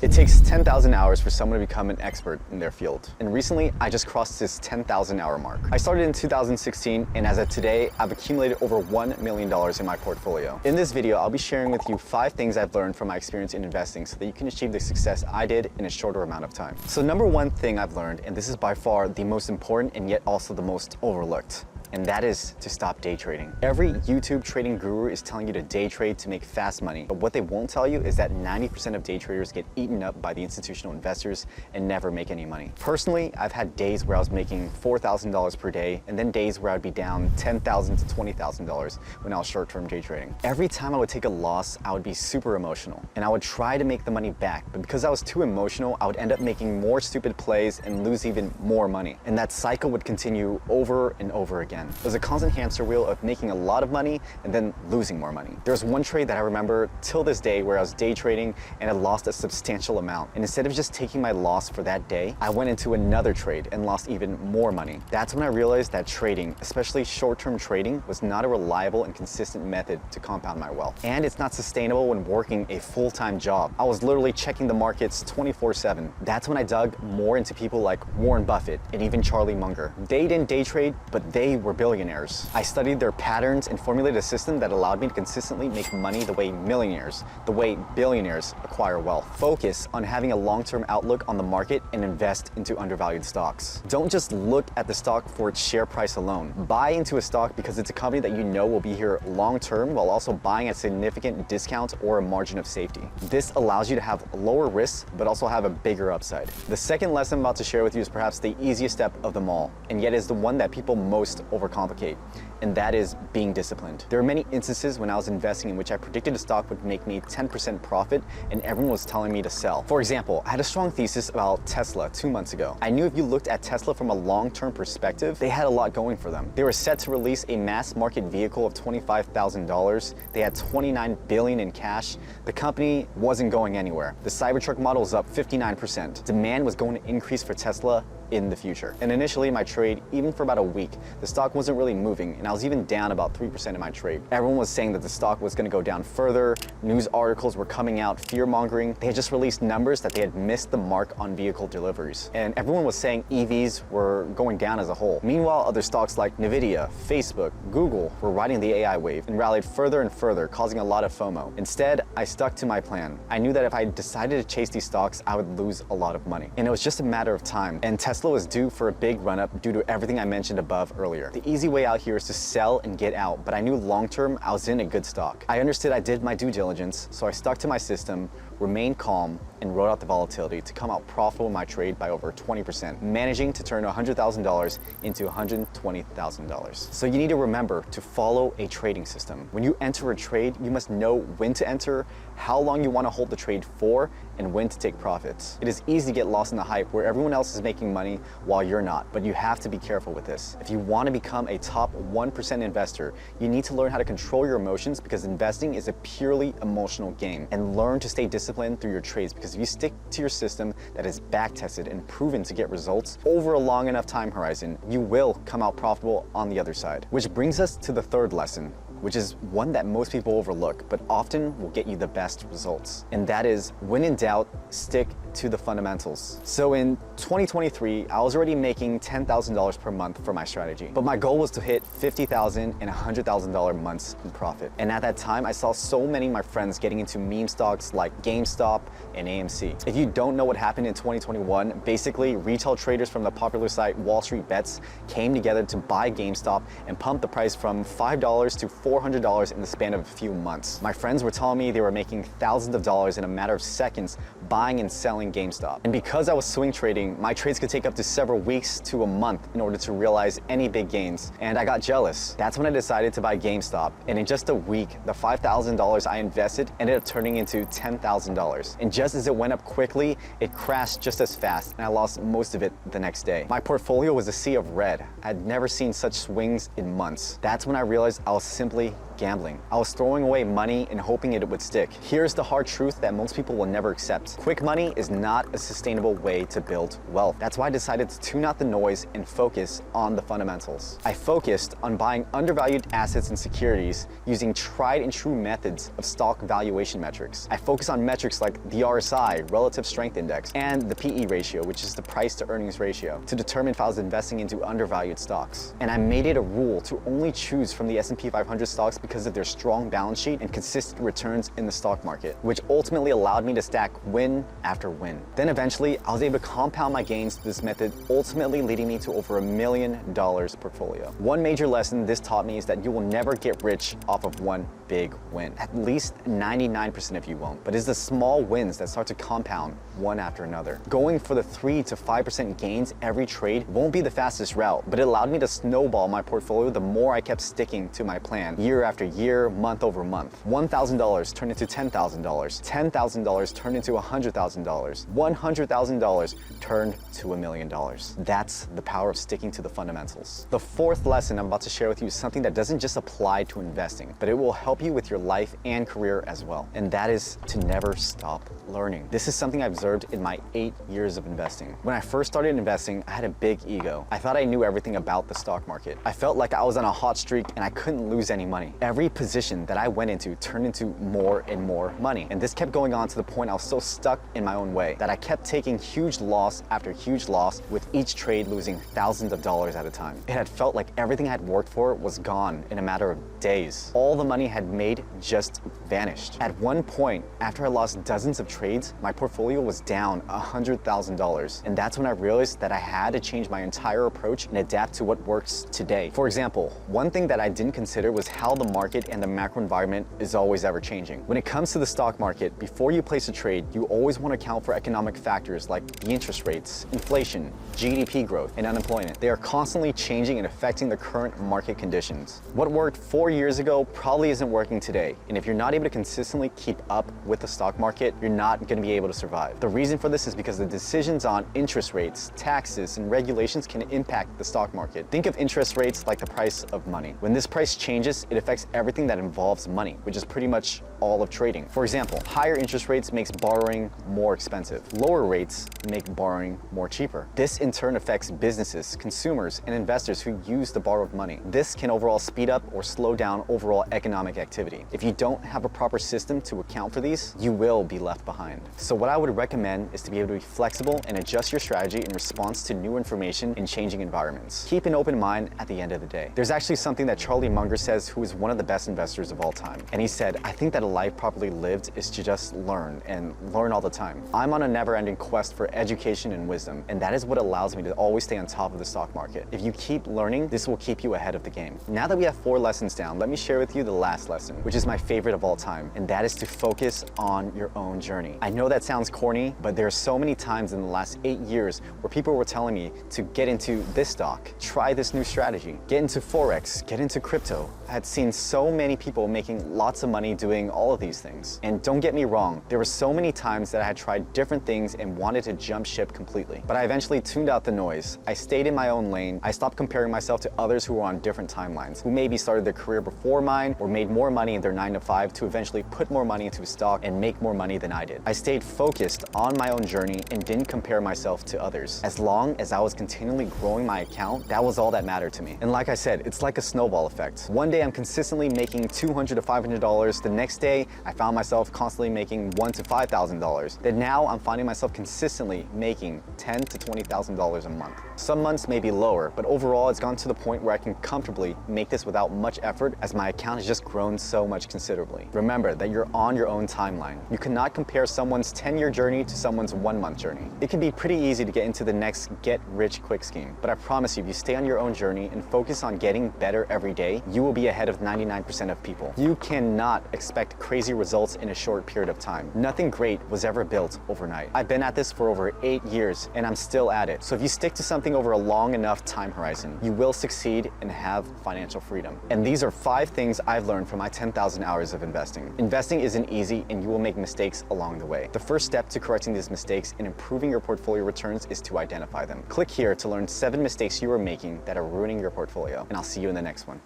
It takes 10,000 hours for someone to become an expert in their field. And recently, I just crossed this 10,000 hour mark. I started in 2016, and as of today, I've accumulated over $1 million in my portfolio. In this video, I'll be sharing with you 5 things I've learned from my experience in investing so that you can achieve the success I did in a shorter amount of time. So number one thing I've learned, and this is by far the most important and yet also the most overlooked, and that is to stop day trading. Every YouTube trading guru is telling you to day trade to make fast money, but what they won't tell you is that 90% of day traders get eaten up by the institutional investors and never make any money. Personally, I've had days where I was making $4,000 per day, and then days where I'd be down $10,000 to $20,000 when I was short-term day trading. Every time I would take a loss, I would be super emotional, and I would try to make the money back, but because I was too emotional, I would end up making more stupid plays and lose even more money. And that cycle would continue over and over again. It was a constant hamster wheel of making a lot of money and then losing more money. There was one trade that I remember till this day where I was day trading and I lost a substantial amount. And instead of just taking my loss for that day, I went into another trade and lost even more money. That's when I realized that trading, especially short-term trading, was not a reliable and consistent method to compound my wealth. And it's not sustainable when working a full-time job. I was literally checking the markets 24/7. That's when I dug more into people like Warren Buffett and even Charlie Munger. They didn't day trade, but they were billionaires. I studied their patterns and formulated a system that allowed me to consistently make money the way millionaires, the way billionaires acquire wealth. Focus on having a long-term outlook on the market and invest into undervalued stocks. Don't just look at the stock for its share price alone. Buy into a stock because it's a company that you know will be here long-term while also buying at significant discount or a margin of safety. This allows you to have lower risks but also have a bigger upside. The second lesson I'm about to share with you is perhaps the easiest step of them all, and yet is the one that people most overcomplicate, and that is being disciplined. There are many instances when I was investing in which I predicted a stock would make me 10% profit and everyone was telling me to sell. For example, I had a strong thesis about Tesla 2 months ago. I knew if you looked at Tesla from a long-term perspective, they had a lot going for them. They were set to release a mass market vehicle of $25,000. They had $29 billion in cash. The company wasn't going anywhere. The Cybertruck model is up 59%. Demand was going to increase for Tesla in the future. And initially in my trade, even for about a week, the stock wasn't really moving, and I was even down about 3% in my trade. Everyone was saying that the stock was going to go down further. News articles were coming out, fear-mongering. They had just released numbers that they had missed the mark on vehicle deliveries. And everyone was saying EVs were going down as a whole. Meanwhile, other stocks like Nvidia, Facebook, Google were riding the AI wave and rallied further and further, causing a lot of FOMO. Instead, I stuck to my plan. I knew that if I decided to chase these stocks, I would lose a lot of money. And it was just a matter of time. And Tesla was due for a big run-up due to everything I mentioned above earlier. The easy way out here is to sell and get out, but I knew long-term I was in a good stock. I understood I did my due diligence, so I stuck to my system, remained calm, and wrote out the volatility to come out profitable in my trade by over 20%, managing to turn $100,000 into $120,000. So you need to remember to follow a trading system. When you enter a trade, you must know when to enter, how long you want to hold the trade for, and when to take profits. It is easy to get lost in the hype where everyone else is making money while you're not, but you have to be careful with this. If you want to become a top 1% investor, you need to learn how to control your emotions because investing is a purely emotional game, and learn to stay disciplined through your trades, because if you stick to your system that is back-tested and proven to get results over a long enough time horizon, you will come out profitable on the other side. Which brings us to the third lesson, which is one that most people overlook, but often will get you the best results. And that is, when in doubt, stick to the fundamentals. So in 2023, I was already making $10,000 per month for my strategy, but my goal was to hit $50,000 and $100,000 months in profit. And at that time, I saw so many of my friends getting into meme stocks like GameStop and AMC. If you don't know what happened in 2021, basically retail traders from the popular site Wall Street Bets came together to buy GameStop and pump the price from $5 to $400 in the span of a few months. My friends were telling me they were making thousands of dollars in a matter of seconds buying and selling GameStop. And because I was swing trading, my trades could take up to several weeks to a month in order to realize any big gains. And I got jealous. That's when I decided to buy GameStop. And in just a week, the $5,000 I invested ended up turning into $10,000. And just as it went up quickly, it crashed just as fast, and I lost most of it the next day. My portfolio was a sea of red. I'd never seen such swings in months. That's when I realized I was simply gambling. I was throwing away money and hoping it would stick. Here's the hard truth that most people will never accept. Quick money is not a sustainable way to build wealth. That's why I decided to tune out the noise and focus on the fundamentals. I focused on buying undervalued assets and securities using tried and true methods of stock valuation metrics. I focus on metrics like the RSI, Relative Strength Index, and the PE ratio, which is the price to earnings ratio, to determine if I was investing into undervalued stocks. And I made it a rule to only choose from the S&P 500 stocks because of their strong balance sheet and consistent returns in the stock market, which ultimately allowed me to stack win after win. Then eventually, I was able to compound my gains through this method, ultimately leading me to over $1 million portfolio. One major lesson this taught me is that you will never get rich off of one big win. At least 99% of you won't, but it's the small wins that start to compound one after another. Going for the 3 to 5% gains every trade won't be the fastest route, but it allowed me to snowball my portfolio the more I kept sticking to my plan year after year, month over month. $1,000 turned into $10,000, $10,000 turned into $100,000, $100,000 turned to $1 million. That's the power of sticking to the fundamentals. The fourth lesson I'm about to share with you is something that doesn't just apply to investing, but it will help you with your life and career as well. And that is to never stop learning. This is something I observed in my 8 years of investing. When I first started investing, I had a big ego. I thought I knew everything about the stock market. I felt like I was on a hot streak and I couldn't lose any money. Every position that I went into turned into more and more money. And this kept going on to the point I was so stuck in my own way that I kept taking huge loss after huge loss, with each trade losing thousands of dollars at a time. It had felt like everything I had worked for was gone in a matter of days. All the money I had made just vanished. At one point, after I lost dozens of trades, my portfolio was down $100,000. And that's when I realized that I had to change my entire approach and adapt to what works today. For example, one thing that I didn't consider was how the market and the macro environment is always ever changing. When it comes to the stock market, before you place a trade, you always want to account for economic factors like the interest rates, inflation, GDP growth, and unemployment. They are constantly changing and affecting the current market conditions. What worked 4 years ago probably isn't working today. And if you're not able to consistently keep up with the stock market, you're not going to be able to survive. The reason for this is because the decisions on interest rates, taxes, and regulations can impact the stock market. Think of interest rates like the price of money. When this price changes, it affects everything that involves money, which is pretty much all of trading. For example, higher interest rates makes borrowing more expensive. Lower rates make borrowing more cheaper. This in turn affects businesses, consumers, and investors who use the borrowed money. This can overall speed up or slow down overall economic activity. If you don't have a proper system to account for these, you will be left behind. So what I would recommend is to be able to be flexible and adjust your strategy in response to new information in changing environments. Keep an open mind at the end of the day. There's actually something that Charlie Munger says, who is one of the best investors of all time. And he said, I think that a life properly lived is to just learn and learn all the time. I'm on a never-ending quest for education and wisdom, and that is what allows me to always stay on top of the stock market. If you keep learning, this will keep you ahead of the game. Now that we have 4 lessons down, let me share with you the last lesson, which is my favorite of all time, and that is to focus on your own journey. I know that sounds corny, but there are so many times in the last 8 years where people were telling me to get into this stock, try this new strategy, get into Forex, get into crypto. I had seen so many people making lots of money doing all of these things. And don't get me wrong, there were so many times that I had tried different things and wanted to jump ship completely. But I eventually tuned out the noise. I stayed in my own lane. I stopped comparing myself to others who were on different timelines, who maybe started their career before mine or made more money in their 9 to 5 to eventually put more money into a stock and make more money than I did. I stayed focused on my own journey and didn't compare myself to others. As long as I was continually growing my account, that was all that mattered to me. And like I said, it's like a snowball effect. One day I'm consistently making $200 to $500. The next day, I found myself constantly making $1,000 to $5,000. Then now I'm finding myself consistently making $10,000 to $20,000 a month. Some months may be lower, but overall it's gone to the point where I can comfortably make this without much effort, as my account has just grown so much considerably. Remember that you're on your own timeline. You cannot compare someone's 10-year journey to someone's 1-month journey. It can be pretty easy to get into the next get-rich-quick scheme, but I promise you, if you stay on your own journey and focus on getting better every day, you will be ahead of 99% of people. You cannot expect crazy results in a short period of time. Nothing great was ever built overnight. I've been at this for over 8 years and I'm still at it. So if you stick to something over a long enough time horizon, you will succeed and have financial freedom. And these are 5 things I've learned from my 10,000 hours of investing. Investing isn't easy and you will make mistakes along the way. The first step to correcting these mistakes and improving your portfolio returns is to identify them. Click here to learn 7 mistakes you are making that are ruining your portfolio, and I'll see you in the next one.